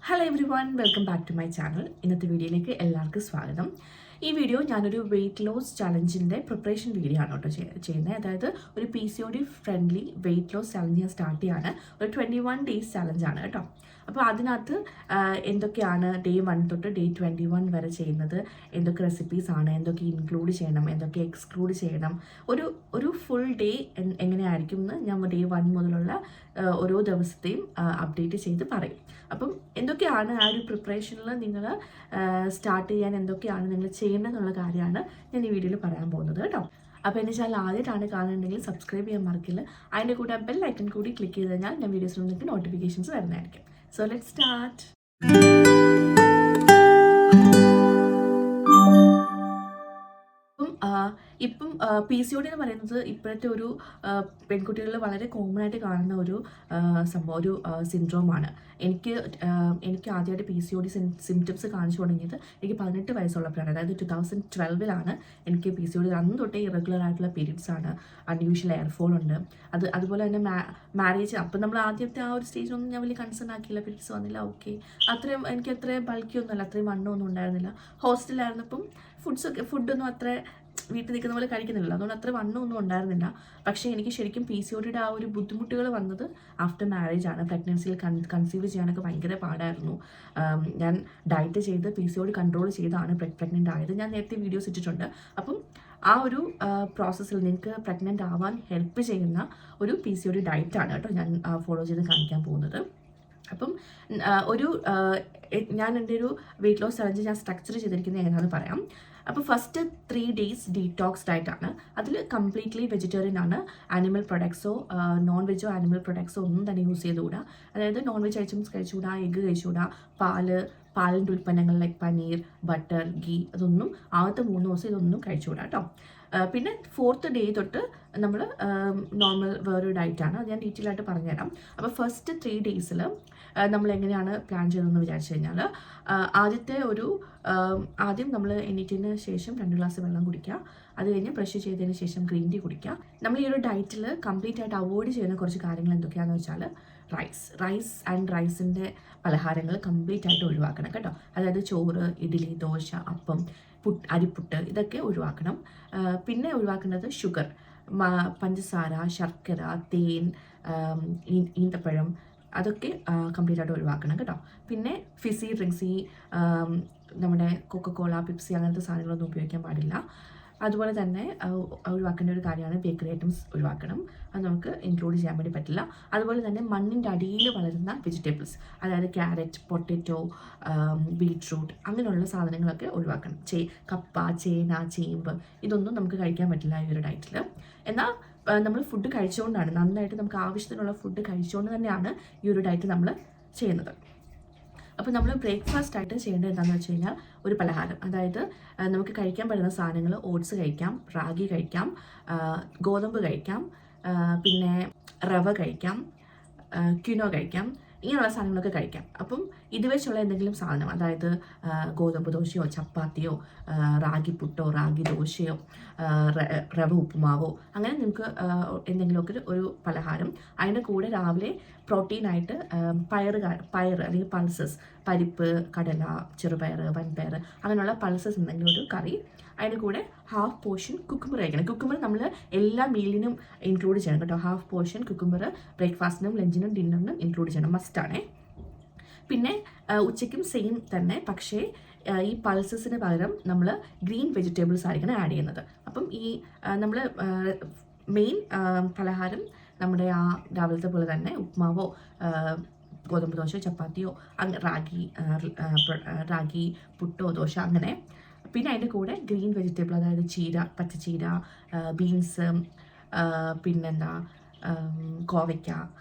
Hello everyone, welcome back to my channel. ഇന്നത്തെ വീഡിയോയിലേക്ക് എല്ലാവർക്കും സ്വാഗതം. ഈ വീഡിയോ ഞാനൊരു വെയിറ്റ് ലോസ് ചലഞ്ചിൻ്റെ പ്രിപ്പറേഷൻ വീഡിയോ ആണ് കേട്ടോ ചെയ്യുന്നത്. അതായത് ഒരു PCOD friendly weight loss challenge ഞാൻ സ്റ്റാർട്ട് ചെയ്യാണ്. ഒരു 21 ഡേയ്സ് ചലഞ്ചാണ് കേട്ടോ. അപ്പോൾ അതിനകത്ത് എന്തൊക്കെയാണ് ഡേ 1 തൊട്ട് ഡേ 21 വരെ ചെയ്യുന്നത്, എന്തൊക്കെ റെസിപ്പീസാണ്, എന്തൊക്കെ ഇൻക്ലൂഡ് ചെയ്യണം, എന്തൊക്കെ എക്സ്ക്ലൂഡ് ചെയ്യണം, ഒരു ഫുൾ ഡേ എങ്ങനെയായിരിക്കും എന്ന് ഞാൻ ഡേ 1 മുതലുള്ള ഓരോ ദിവസത്തെയും അപ്ഡേറ്റ് ചെയ്ത് പറയും. അപ്പം എന്തൊക്കെയാണ് ആ ഒരു പ്രിപ്പറേഷനിൽ നിങ്ങൾ സ്റ്റാർട്ട് ചെയ്യാൻ എന്തൊക്കെയാണ് നിങ്ങൾ ചെയ്യേണ്ടതെന്നുള്ള കാര്യമാണ് ഞാൻ ഈ വീഡിയോയിൽ പറയാൻ പോകുന്നത് കേട്ടോ. അപ്പോൾ എൻ്റെ ചാനൽ ആദ്യമായിട്ടാണ് കാണുന്നുണ്ടെങ്കിൽ സബ്സ്ക്രൈബ് ചെയ്യാൻ മറക്കില്ല. അതിൻ്റെ കൂടെ ബെൽ ഐക്കൺ കൂടി ക്ലിക്ക് ചെയ്ത് കഴിഞ്ഞാൽ ഞാൻ വീഡിയോസിൽ നിങ്ങൾക്ക് നോട്ടിഫിക്കേഷൻസ് വരുന്നതായിരിക്കും. So let's start. ഇപ്പം PCOD എന്ന് പറയുന്നത് ഇപ്പോഴത്തെ ഒരു പെൺകുട്ടികളിൽ വളരെ കോമൺ ആയിട്ട് കാണുന്ന ഒരു സംഭവം, ഒരു സിൻഡ്രോമാണ്. എനിക്ക് ആദ്യമായിട്ട് PCOD സിംറ്റംസ് കാണിച്ചു തുടങ്ങിയത് എനിക്ക് 18 വയസ്സുള്ളപ്പോഴാണ്. അതായത് 2012 എനിക്ക് PCOD. അന്ന് തൊട്ടേ ഇറഗുലർ ആയിട്ടുള്ള പീരീഡ്സ് ആണ്, അൺയൂഷ്വൽ എയർഫോൾ ഉണ്ട്. അതുപോലെ തന്നെ മാരേജ്, അപ്പം നമ്മൾ ആദ്യത്തെ ആ ഒരു സ്റ്റേജിലൊന്നും ഞാൻ വലിയ കൺസേൺ ആക്കിയില്ല, പീരീഡ്സ് വന്നില്ല, ഓക്കെ. എനിക്ക് അത്രയും ബൾക്കിയൊന്നുമല്ല, അത്രയും വണ്ണമൊന്നും ഉണ്ടായിരുന്നില്ല. ഹോസ്റ്റലിലായിരുന്നപ്പം ഫുഡൊന്നും അത്ര വീട്ടിൽ നിൽക്കുന്ന പോലെ കഴിക്കുന്നില്ല, അതുകൊണ്ട് അത്ര വണ്ണമൊന്നും ഉണ്ടായിരുന്നില്ല. പക്ഷേ എനിക്ക് ശരിക്കും PCOD ആ ഒരു ബുദ്ധിമുട്ടുകൾ വന്നത് ആഫ്റ്റർ മാരേജ് ആണ്. പ്രഗ്നൻസിയിൽ കൺസീവ് ചെയ്യാനൊക്കെ ഭയങ്കര പാടായിരുന്നു. ഞാൻ ഡയറ്റ് ചെയ്ത് PCOD കൺട്രോൾ ചെയ്താണ് പ്രഗ്നൻ്റ് ആയത്. ഞാൻ നേരത്തെ വീഡിയോസ് ഇട്ടിട്ടുണ്ട്. അപ്പം ആ ഒരു പ്രോസസ്സിൽ നിങ്ങൾക്ക് പ്രഗ്നൻ്റ് ആവാൻ ഹെൽപ്പ് ചെയ്യുന്ന ഒരു PCOD ഡയറ്റാണ് കേട്ടോ ഞാൻ ഫോളോ ചെയ്ത് കാണിക്കാൻ പോകുന്നത്. അപ്പം ഞാൻ എൻ്റെ ഒരു വെയിറ്റ് ലോസ് ചലഞ്ച് ഞാൻ സ്ട്രക്ചർ ചെയ്തിരിക്കുന്നത് എങ്ങനെയാണെന്ന് പറയാം. അപ്പോൾ ഫസ്റ്റ് 3 ഡേയ്സ് ഡീറ്റോക്സ് ഡയറ്റാണ്. അതിൽ കംപ്ലീറ്റ്ലി വെജിറ്റേറിയൻ ആണ്. ആനിമൽ പ്രൊഡക്ട്സോ നോൺ വെജോ ആനിമൽ പ്രൊഡക്ട്സോ ഒന്നും തന്നെ യൂസ് ചെയ്തുകൂടാ. അതായത് നോൺ വെജ് ഐറ്റംസ് കഴിച്ചുകൂടാ, എഗ്ഗ് കഴിച്ചുകൂടാ, പാലിൻ്റെ ഉൽപ്പന്നങ്ങൾ ലൈക്ക് പനീർ, ബട്ടർ, ഗീ, അതൊന്നും ആദ്യത്തെ 3 ദിവസം ഇതൊന്നും കഴിച്ചുകൂടാ കേട്ടോ. പിന്നെ 4th ഡേ തൊട്ട് നമ്മൾ നോർമൽ വേറൊരു ഡയറ്റാണ്, അത് ഞാൻ ഡീറ്റെയിൽ ആയിട്ട് പറഞ്ഞുതരാം. അപ്പോൾ ഫസ്റ്റ് 3 ഡേയ്സിൽ നമ്മൾ എങ്ങനെയാണ് പ്ലാൻ ചെയ്തതെന്ന് വിചാരിച്ചു കഴിഞ്ഞാൽ, ആദ്യം നമ്മൾ എണീറ്റതിന് ശേഷം 2 ഗ്ലാസ് വെള്ളം കുടിക്കുക. അത് കഴിഞ്ഞ് ബ്രഷ് ചെയ്തതിന് ശേഷം ഗ്രീൻ ടീ കുടിക്കുക. നമ്മൾ ഈ ഒരു ഡയറ്റിൽ കംപ്ലീറ്റ് ആയിട്ട് അവോയ്ഡ് ചെയ്യുന്ന കുറച്ച് കാര്യങ്ങൾ എന്തൊക്കെയാണെന്ന് വെച്ചാൽ, റൈസിൻ്റെ പലഹാരങ്ങൾ കംപ്ലീറ്റ് ആയിട്ട് ഒഴിവാക്കണം കേട്ടോ. അതായത് ചോറ്, ഇഡ്ഡലി, ദോശ, അപ്പം, അരിപ്പുട്ട്, ഇതൊക്കെ ഒഴിവാക്കണം. പിന്നെ ഒഴിവാക്കേണ്ടത് ഷുഗർ, പഞ്ചസാര, ശർക്കര, തേൻ, ഈന്തപ്പഴം, അതൊക്കെ കംപ്ലീറ്റ് ആയിട്ട് ഒഴിവാക്കണം കേട്ടോ. പിന്നെ ഫിസി ഡ്രിങ്ക്സ്, നമ്മുടെ കൊക്കക്കോള, പെപ്സി അങ്ങനത്തെ സാധനങ്ങളൊന്നും ഉപയോഗിക്കാൻ പാടില്ല. അതുപോലെ തന്നെ ഒഴിവാക്കേണ്ട ഒരു കാര്യമാണ് ബേക്കറി ഐറ്റംസ് ഒഴിവാക്കണം. അത് നമുക്ക് ഇൻക്ലൂഡ് ചെയ്യാൻ വേണ്ടി പറ്റില്ല. അതുപോലെ തന്നെ മണ്ണിൻ്റെ അടിയിൽ വളരുന്ന വെജിറ്റബിൾസ്, അതായത് ക്യാരറ്റ്, പൊട്ടറ്റോ, ബീട്രൂട്ട്, അങ്ങനെയുള്ള സാധനങ്ങളൊക്കെ ഒഴിവാക്കണം. കപ്പ, ചേന, ചേമ്പ്, ഇതൊന്നും നമുക്ക് കഴിക്കാൻ പറ്റില്ല ഈ ഒരു ഡയറ്റിൽ. എന്നാൽ നമ്മൾ ഫുഡ് കഴിച്ചുകൊണ്ടാണ്, നന്നായിട്ട് നമുക്ക് ആവശ്യത്തിനുള്ള ഫുഡ് കഴിച്ചുകൊണ്ട് തന്നെയാണ് ഈ ഒരു ഡയറ്റ് നമ്മൾ ചെയ്യുന്നത്. അപ്പോൾ നമ്മൾ ബ്രേക്ക്ഫാസ്റ്റ് ആയിട്ട് ചെയ്യേണ്ടത് എന്താണെന്ന് വെച്ച് കഴിഞ്ഞാൽ, ഒരു പലഹാരം, അതായത് നമുക്ക് കഴിക്കാൻ പറ്റുന്ന സാധനങ്ങൾ, ഓട്സ് കഴിക്കാം, റാഗി കഴിക്കാം, ഗോതമ്പ് കഴിക്കാം, പിന്നെ റവ കഴിക്കാം, ക്വിനോ കഴിക്കാം, ഇങ്ങനെയുള്ള സാധനങ്ങളൊക്കെ കഴിക്കാം. അപ്പം ഇത് വെച്ചുള്ള എന്തെങ്കിലും സാധനം, അതായത് ഗോതമ്പ് ദോശയോ ചപ്പാത്തിയോ റാഗി പുട്ടോ റാഗി ദോശയോ റവ ഉപ്പുമാവോ, അങ്ങനെ നിങ്ങൾക്ക് എന്തെങ്കിലുമൊക്കെ ഒരു പലഹാരം. അതിൻ്റെ കൂടെ രാവിലെ പ്രോട്ടീനായിട്ട് പയർ അല്ലെങ്കിൽ പൾസസ്, പരിപ്പ്, കടല, ചെറുപയർ, വൻപയർ, അങ്ങനെയുള്ള പൾസസ് എന്തെങ്കിലും ഒരു കറി. അതിൻ്റെ കൂടെ ഹാഫ് പോർഷൻ കുക്കുംബർ കഴിക്കണം. കുക്കുംബർ നമ്മൾ എല്ലാ മീലിനും ഇൻക്ലൂഡ് ചെയ്യണം കേട്ടോ. ഹാഫ് പോർഷൻ കുക്കുംബർ ബ്രേക്ക്ഫാസ്റ്റിനും ലഞ്ചിനും ഡിന്നറിനും ഇൻക്ലൂഡ് ചെയ്യണം, മസ്റ്റാണേ. പിന്നെ ഉച്ചയ്ക്കും സെയിം തന്നെ, പക്ഷേ ഈ പൾസസിന് പകരം നമ്മൾ ഗ്രീൻ വെജിറ്റബിൾസ് ആയിരിക്കണം ആഡ് ചെയ്യുന്നത്. അപ്പം ഈ നമ്മൾ മെയിൻ പലഹാരം നമ്മുടെ ആ രാവിലത്തെ പോലെ തന്നെ ഉപ്മാവോ ഗോതമ്പ് ദോശയോ ചപ്പാത്തിയോ, റാഗി പുട്ടോ ദോശ, അങ്ങനെ. പിന്നെ അതിൻ്റെ കൂടെ ഗ്രീൻ വെജിറ്റബിൾ, അതായത് ചീര, പച്ചച്ചീര, ബീൻസ്, പിന്നെന്താ കോവയ്ക്ക,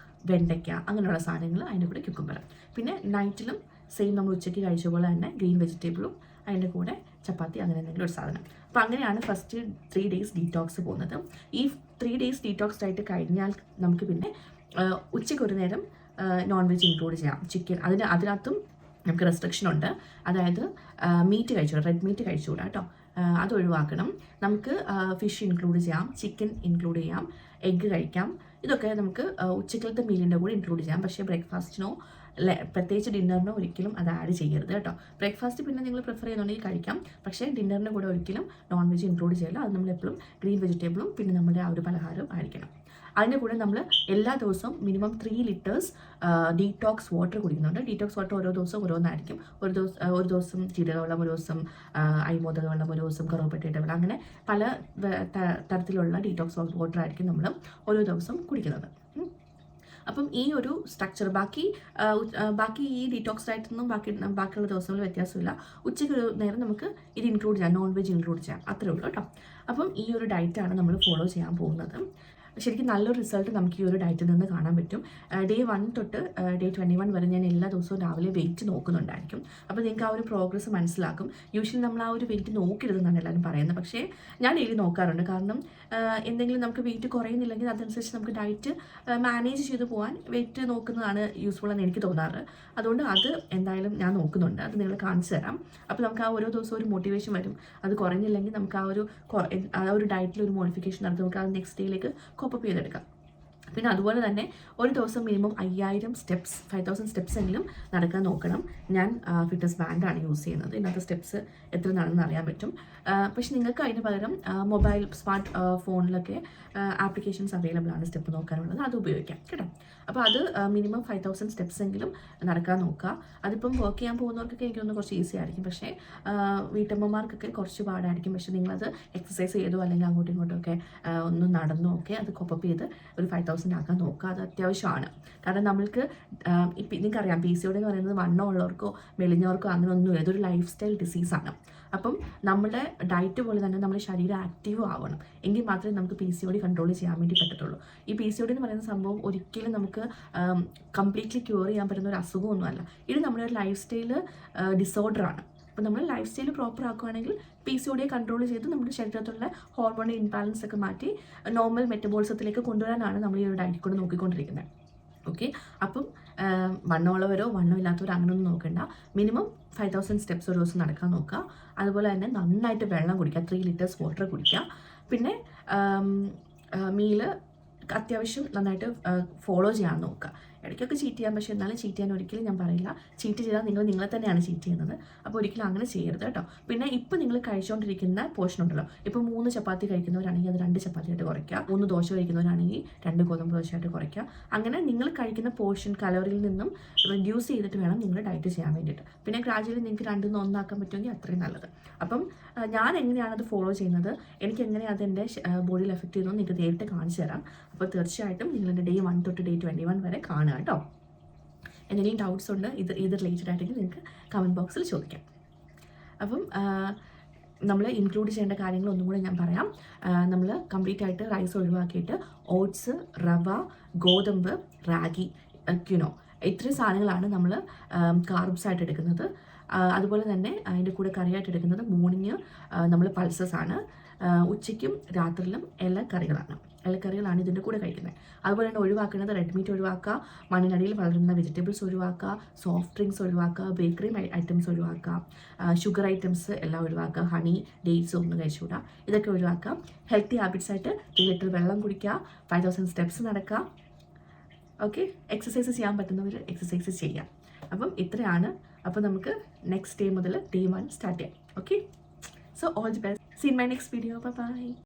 വെണ്ടയ്ക്ക, അങ്ങനെയുള്ള സാധനങ്ങൾ. അതിൻ്റെ കൂടെ ക്യുക്കുംബർ. പിന്നെ നൈറ്റിലും സെയിം നമ്മൾ ഉച്ചയ്ക്ക് കഴിച്ച പോലെ തന്നെ ഗ്രീൻ വെജിറ്റബിളും അതിൻ്റെ കൂടെ ചപ്പാത്തി, അങ്ങനെ എന്തെങ്കിലും ഒരു സാധനം. അപ്പോൾ അങ്ങനെയാണ് ഫസ്റ്റ് 3 ഡേയ്സ് ഡീറ്റോക്സ് പോകുന്നത്. ഈ 3 ഡേയ്സ് ഡീറ്റോക്സ് ആയിട്ട് കഴിഞ്ഞാൽ നമുക്ക് പിന്നെ ഉച്ചയ്ക്ക് ഒരു നേരം നോൺ വെജ് ഇൻക്ലൂഡ് ചെയ്യാം. ചിക്കൻ, അതിനകത്തും നമുക്ക് റെസ്ട്രിക്ഷൻ ഉണ്ട്. അതായത് മീറ്റ് കഴിച്ചുകൂടാ, റെഡ് മീറ്റ് കഴിച്ചുകൂടാ കേട്ടോ. അത് ഒഴിവാക്കണം. നമുക്ക് ഫിഷ് ഇൻക്ലൂഡ് ചെയ്യാം, ചിക്കൻ ഇൻക്ലൂഡ് ചെയ്യാം, എഗ്ഗ് കഴിക്കാം. ഇതൊക്കെ നമുക്ക് ഉച്ചക്കലത്തെ മീലിൻ്റെ കൂടെ ഇൻക്ലൂഡ് ചെയ്യാം. പക്ഷേ ബ്രേക്ക്ഫാസ്റ്റിനോ പ്രത്യേകിച്ച് ഡിന്നറിന് ഒരിക്കലും അത് ആഡ് ചെയ്യരുത് കേട്ടോ. ബ്രേക്ക്ഫാസ്റ്റ് പിന്നെ നിങ്ങൾ പ്രിഫർ ചെയ്യുന്നുണ്ടെങ്കിൽ കഴിക്കാം, പക്ഷേ ഡിന്നറിന് കൂടെ ഒരിക്കലും നോൺ വെജ് ഇൻക്ലൂഡ് ചെയ്യില്ല. അത് നമ്മളെപ്പോഴും ഗ്രീൻ വെജിറ്റബിളും പിന്നെ നമ്മുടെ ആ ഒരു പലഹാരവും ആയിരിക്കണം. അതിൻ്റെ കൂടെ നമ്മൾ എല്ലാ ദിവസവും മിനിമം 3 liters ഡീറ്റോക്സ് വാട്ടർ കുടിക്കുന്നുണ്ട്. ഡീറ്റോക്സ് വാട്ടർ ഓരോ ദിവസവും ഓരോന്നായിരിക്കും. ഒരു ദിവസം ജീരകവെള്ളം, ഒരു ദിവസം അരിമോദക വെള്ളം, ഒരു ദിവസം കറുവപ്പട്ടയുടെ വെള്ളം, അങ്ങനെ പല തരത്തിലുള്ള ഡീറ്റോക്സ് വാട്ടർ ആയിരിക്കും നമ്മൾ ഓരോ ദിവസം കുടിക്കുന്നത്. അപ്പം ഈ ഒരു സ്ട്രക്ചർ ബാക്കി ഈ ഡീറ്റോക്സ് ഡയറ്റിൽ ബാക്കിയുള്ള ദിവസങ്ങളിൽ വ്യത്യാസമില്ല. ഉച്ചയ്ക്ക് ഒരു നേരം നമുക്ക് ഇത് ഇൻക്ലൂഡ് ചെയ്യാം, നോൺ വെജ് ഇൻക്ലൂഡ് ചെയ്യാം, അത്രേ ഉള്ളൂ കേട്ടോ. അപ്പം ഈ ഒരു ഡയറ്റാണ് നമ്മൾ ഫോളോ ചെയ്യാൻ പോകുന്നത്. ശരിക്കും നല്ലൊരു റിസൾട്ട് നമുക്ക് ഈ ഒരു ഡയറ്റിൽ നിന്ന് കാണാൻ പറ്റും. Day 1 തൊട്ട് Day 21 വരെ ഞാൻ എല്ലാ ദിവസവും രാവിലെ വെയിറ്റ് നോക്കുന്നുണ്ടായിരിക്കും. അപ്പോൾ നിങ്ങൾക്ക് ആ ഒരു പ്രോഗ്രസ് മനസ്സിലാക്കും. യൂഷ്വലി നമ്മൾ ആ ഒരു വെയിറ്റ് നോക്കരുതെന്നാണ് എല്ലാവരും പറയുന്നത്, പക്ഷേ ഞാൻ ഡെയിലി നോക്കാറുണ്ട്. കാരണം എന്തെങ്കിലും നമുക്ക് വെയിറ്റ് കുറയുന്നില്ലെങ്കിൽ അതനുസരിച്ച് നമുക്ക് ഡയറ്റ് മാനേജ് ചെയ്ത് പോകാൻ വെയിറ്റ് നോക്കുന്നതാണ് യൂസ്ഫുൾ എന്ന് എനിക്ക് തോന്നാറ്. അതുകൊണ്ട് അത് എന്തായാലും ഞാൻ നോക്കുന്നുണ്ട്, അത് നിങ്ങൾ കാണിച്ചു തരാം. അപ്പോൾ നമുക്ക് ആ ഓരോ ദിവസവും ഒരു മോട്ടിവേഷൻ വരും. അത് കുറഞ്ഞില്ലെങ്കിൽ നമുക്ക് ആ ഒരു ഡയറ്റിൽ ഒരു മോഡിഫിക്കേഷൻ നടത്തി നമുക്ക് ആ നെക്സ്റ്റ് ഡേയിലേക്ക് കോപ്പപ്പ് ചെയ്തെടുക്കാം. പിന്നെ അതുപോലെ തന്നെ ഒരു ദിവസം മിനിമം 5,000 സ്റ്റെപ്സ് എങ്കിലും നടക്കാൻ നോക്കണം. ഞാൻ ഫിറ്റ്നസ് ബാൻഡാണ് യൂസ് ചെയ്യുന്നത്. ഇതിനകത്ത് സ്റ്റെപ്സ് എത്ര നടന്നെന്ന് അറിയാൻ പറ്റും. പക്ഷെ നിങ്ങൾക്ക് അതിന് പകരം മൊബൈൽ സ്മാർട്ട് ഫോണിലൊക്കെ ആപ്ലിക്കേഷൻസ് അവൈലബിൾ ആണ് സ്റ്റെപ്പ് നോക്കാനുള്ളത്, അത് ഉപയോഗിക്കാം കേട്ടോ. അപ്പോൾ അത് മിനിമം 5,000 സ്റ്റെപ്സ് എങ്കിലും നടക്കാൻ നോക്കുക. അതിപ്പം വർക്ക് ചെയ്യാൻ പോകുന്നവർക്കൊക്കെ എനിക്കൊന്ന് കുറച്ച് ഈസി ആയിരിക്കും, പക്ഷേ വീട്ടമ്മമാർക്കൊക്കെ കുറച്ച് പാടായിരിക്കും. പക്ഷേ നിങ്ങളത് എക്സസൈസ് ചെയ്തോ അല്ലെങ്കിൽ അങ്ങോട്ടും ഇങ്ങോട്ടും ഒക്കെ ഒന്ന് നടന്നോ ഒക്കെ അത് കോപ്പപ്പ് ചെയ്ത് ഒരു 5,000 ആക്കാൻ നോക്കുക. അത് അത്യാവശ്യമാണ്. കാരണം നമ്മൾക്ക് നിങ്ങൾക്കറിയാം PCOD എന്ന് പറയുന്നത് വണ്ണം ഉള്ളവർക്കോ മെലിഞ്ഞവർക്കോ അങ്ങനെ ഒന്നുമില്ല, ഇതൊരു ലൈഫ് സ്റ്റൈൽ ഡിസീസാണ്. അപ്പം നമ്മുടെ ഡയറ്റ് പോലെ തന്നെ നമ്മുടെ ശരീരം ആക്റ്റീവ് ആവണം, എങ്കിൽ മാത്രമേ നമുക്ക് PCOD കൺട്രോൾ ചെയ്യാൻ വേണ്ടി പറ്റത്തുള്ളൂ. ഈ PCOD എന്ന് പറയുന്ന സംഭവം ഒരിക്കലും നമുക്ക് കംപ്ലീറ്റ്ലി ക്യൂർ ചെയ്യാൻ പറ്റുന്ന ഒരു അസുഖമൊന്നുമല്ല. ഇത് നമ്മുടെ ഒരു ലൈഫ് സ്റ്റൈൽ ഡിസോർഡറാണ്. അപ്പോൾ നമ്മൾ ലൈഫ് സ്റ്റൈൽ പ്രോപ്പർ ആക്കുകയാണെങ്കിൽ PCOD കൺട്രോൾ ചെയ്ത് നമ്മുടെ ശരീരത്തിലുള്ള ഹോർമോൺ ഇൻബാലൻസ് ഒക്കെ മാറ്റി നോർമൽ മെറ്റബോളിസത്തിലേക്ക് കൊണ്ടുവരാനാണ് നമ്മൾ ഈ ഒരു ഡയറ്റിൽ കൂടെ നോക്കിക്കൊണ്ടിരിക്കുന്നത്. ഓക്കെ, അപ്പം വണ്ണമുള്ളവരോ വണ്ണമില്ലാത്തവരോ അങ്ങനെയൊന്നും നോക്കണ്ട. മിനിമം 5,000 സ്റ്റെപ്സ് ഒരു ദിവസം നടക്കാൻ നോക്കുക. അതുപോലെ തന്നെ നന്നായിട്ട് വെള്ളം കുടിക്കുക, 3 liters വാട്ടർ കുടിക്കുക. പിന്നെ മീല് അത്യാവശ്യം നന്നായിട്ട് ഫോളോ ചെയ്യാൻ നോക്കുക. ഇടയ്ക്കൊക്കെ ചീറ്റ് ചെയ്യാം, പക്ഷേ എന്നാലും ചീറ്റ് ചെയ്യാൻ ഒരിക്കലും ഞാൻ പറയില്ല. ചീറ്റ് ചെയ്താൽ നിങ്ങളെ തന്നെയാണ് ചീറ്റ് ചെയ്യുന്നത്. അപ്പോൾ ഒരിക്കലും അങ്ങനെ ചെയ്യരുത് കേട്ടോ. പിന്നെ ഇപ്പോൾ നിങ്ങൾ കഴിച്ചുകൊണ്ടിരിക്കുന്ന പോർഷൻ ഉണ്ടല്ലോ, ഇപ്പോൾ 3 ചപ്പാത്തി കഴിക്കുന്നവരാണെങ്കിൽ അത് 2 ചപ്പാത്തിയായിട്ട് കുറയ്ക്കുക. 3 ദോശ കഴിക്കുന്നവരാണെങ്കിൽ 2 ഗോതമ്പ് ദോശയായിട്ട് കുറയ്ക്കുക. അങ്ങനെ നിങ്ങൾ കഴിക്കുന്ന പോർഷൻ കലോറിയിൽ നിന്നും റിഡ്യൂസ് ചെയ്തിട്ട് വേണം നിങ്ങൾ ഡയറ്റ് ചെയ്യാൻ വേണ്ടിയിട്ട്. പിന്നെ ഗ്രാജുവലി നിങ്ങൾക്ക് 2 നിന്ന് 1 ആക്കാൻ പറ്റുമെങ്കിൽ അത്രയും നല്ലത്. അപ്പം ഞാൻ എങ്ങനെയാണ് അത് ഫോളോ ചെയ്യുന്നത്, എനിക്ക് എങ്ങനെയാണ് അതെൻ്റെ ബോഡിയിൽ എഫക്റ്റ് ചെയ്യുന്നത് നിങ്ങൾക്ക് നേരിട്ട് കാണിച്ചു തരാം. അപ്പോൾ തീർച്ചയായിട്ടും നിങ്ങളുടെ Day 1 തൊട്ട് Day 21 വരെ കാണുക കേട്ടോ. എന്തെങ്കിലും ഡൗട്ട്സ് ഉണ്ട് ഇത് റിലേറ്റഡ് ആയിട്ടെങ്കിൽ നിങ്ങൾക്ക് കമൻറ്റ് ബോക്സിൽ ചോദിക്കാം. അപ്പം നമ്മൾ ഇൻക്ലൂഡ് ചെയ്യേണ്ട കാര്യങ്ങൾ ഒന്നും കൂടെ ഞാൻ പറയാം. നമ്മൾ കംപ്ലീറ്റ് ആയിട്ട് റൈസ് ഒഴിവാക്കിയിട്ട് ഓട്സ്, റവ, ഗോതമ്പ്, റാഗി, ക്യുനോ, ഇത്രയും സാധനങ്ങളാണ് നമ്മൾ കാർബ്സ് ആയിട്ട് എടുക്കുന്നത്. അതുപോലെ തന്നെ അതിൻ്റെ കൂടെ കറിയായിട്ട് എടുക്കുന്നത് മോർണിംഗ് നമ്മൾ പൾസസ് ആണ്, ഉച്ചയ്ക്കും രാത്രിയിലും ഇലക്കറികളാണ് ഇതിൻ്റെ കൂടെ കഴിക്കുന്നത്. അതുപോലെ തന്നെ ഒഴിവാക്കുന്നത് റെഡ് മീറ്റ് ഒഴിവാക്കുക, മണ്ണിനടിയിൽ വളരുന്ന വെജിറ്റബിൾസ് ഒഴിവാക്കുക, സോഫ്റ്റ് ഡ്രിങ്ക്സ് ഒഴിവാക്കുക, ബേക്കറി ഐറ്റംസ് ഒഴിവാക്കുക, ഷുഗർ ഐറ്റംസ് എല്ലാം ഒഴിവാക്കുക, ഹണി, ഡേറ്റ്സ് ഒന്നും കഴിച്ചുകൂടാ, ഇതൊക്കെ ഒഴിവാക്കുക. ഹെൽത്തി ഹാബിറ്റ്സ് ആയിട്ട് 3 ലിറ്റർ വെള്ളം കുടിക്കുക, 5,000 സ്റ്റെപ്സ് നടക്കുക. ഓക്കെ, എക്സസൈസ് ചെയ്യാൻ പറ്റുന്നവർ എക്സസൈസ് ചെയ്യാം. അപ്പം ഇത്രയാണ്. അപ്പോൾ നമുക്ക് നെക്സ്റ്റ് ഡേ മുതൽ Day 1 സ്റ്റാർട്ട് ചെയ്യാം. Okay, so all the best. See in my next video. Bye by.